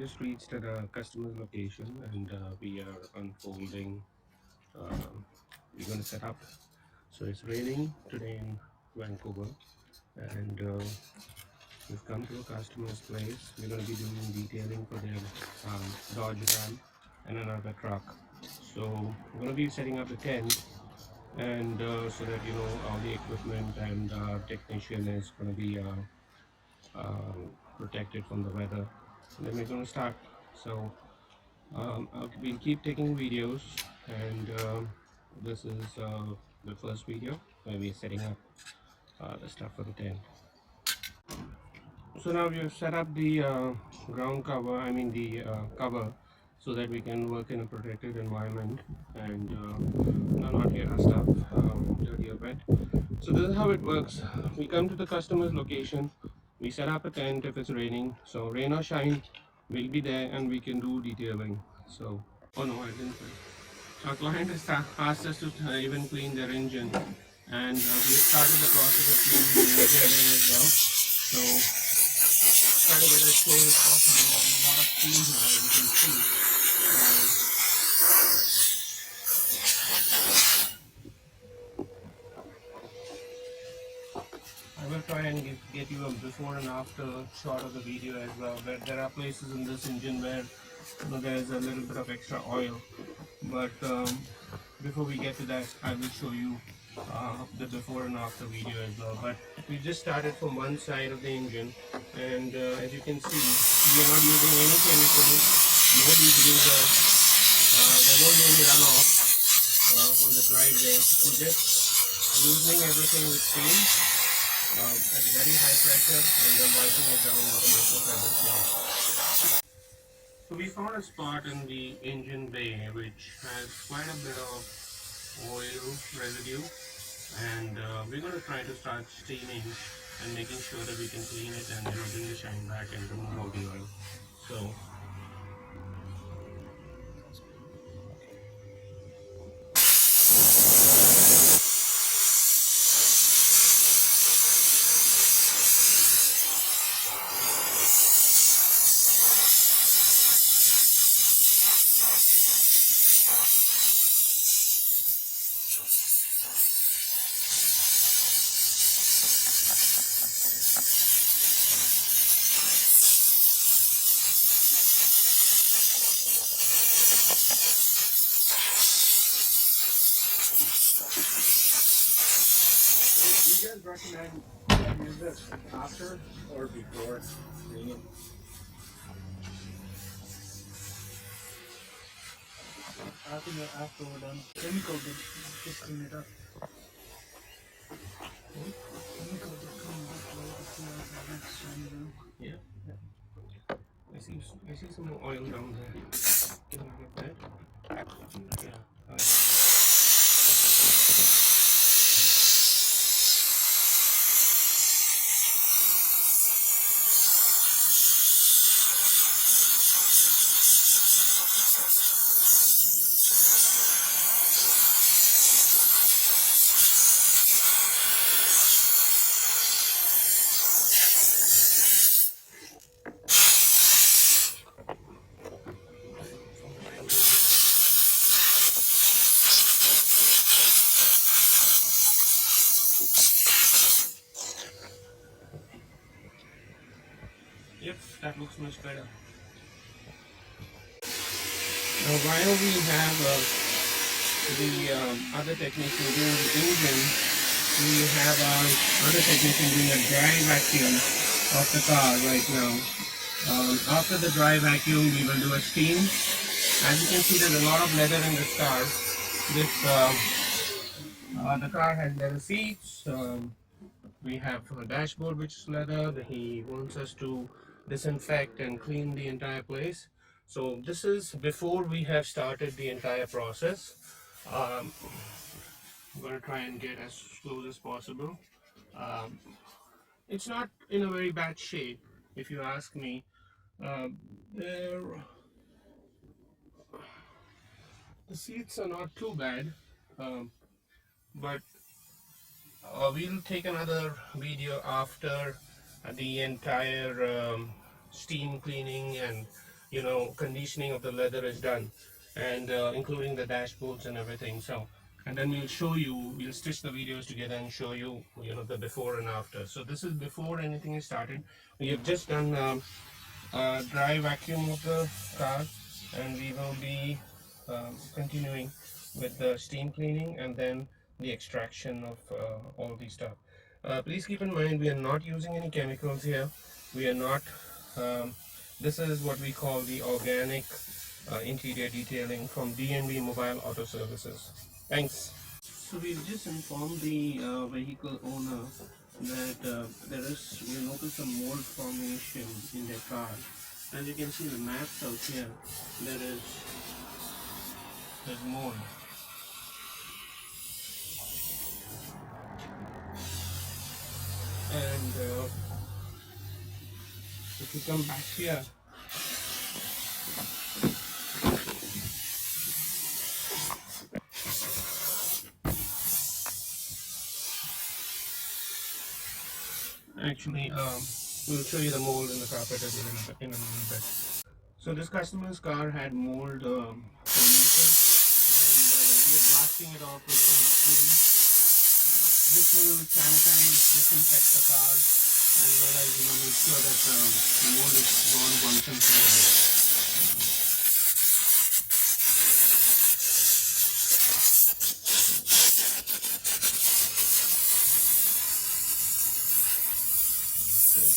just reached at a customer's location and we are unfolding. We're going to set up. So it's raining today in Vancouver, and we've come to a customer's place. We're going to be doing detailing for their Dodge Ram and another truck. So we're going to be setting up the tent, and so that all the equipment and technician is going to be protected from the weather. And then we're going to start. So we'll keep taking videos, and this is the first video where we're setting up the stuff for the tent. So now we have set up the ground cover, I mean the cover, so that we can work in a protected environment and not get our stuff dirty or wet. So this is how it works. We come to the customer's location, we set up a tent if it's raining. So rain or shine, we'll be there and we can do detailing. So, oh no, I didn't. Our client has asked us to even clean their engine, and we have started the process of cleaning the engine as well. So try to get as close as possible. There's a lot of steam here, as you can see. I will try and get you a before and after shot of the video as well. There are places in this engine where there's a little bit of extra oil, but before we get to that, I will show you the before and after video as well. But we just started from one side of the engine, and as you can see, we are not using any chemicals, no degreaser, there won't be any runoff on the driveway. We're just loosening everything with steam at very high pressure and then wiping it down with a microfiber cloth. So we found a spot in the engine bay which has quite a bit of oil residue, and we're going to try to start steaming and making sure that we can clean it and bring the shine back and remove all the oil. So you guys recommend use this after or before cleaning? After we're done, chemical just clean it up. Chemical just clean it up. Yeah. I see some more oil down there. Can I get that? Yeah. Yep, that looks much better. Now while we have the other technician doing the engine, we have our other technician doing a dry vacuum of the car right now. After the dry vacuum, we will do a steam. As you can see, there's a lot of leather in this car. The car has leather seats. We have a dashboard which is leather. He wants us to disinfect and clean the entire place. So this is before we have started the entire process. I'm going to try and get as close as possible. It's not in a very bad shape, if you ask me. The seats are not too bad, but we'll take another video after the entire steam cleaning and conditioning of the leather is done, and including the dashboards and everything. So, and then we'll stitch the videos together and show you, the before and after. So this is before anything is started. We have just done dry vacuum of the car, and we will be continuing with the steam cleaning and then the extraction of all these stuff. Please keep in mind, we are not using any chemicals here. We are not this is what we call the organic interior detailing from D&B Mobile Auto Services. Thanks. So we've just informed the vehicle owner that we noticed some mold formation in their car. As you can see the maps out here, there's mold. And if you come back here, actually we'll show you the mold in the carpet in a little bit. So this customer's car had mold formation, and we are blasting it off with some steam. This will sanitize, disinfect the car, as well as make sure that the mold is gone once and for all.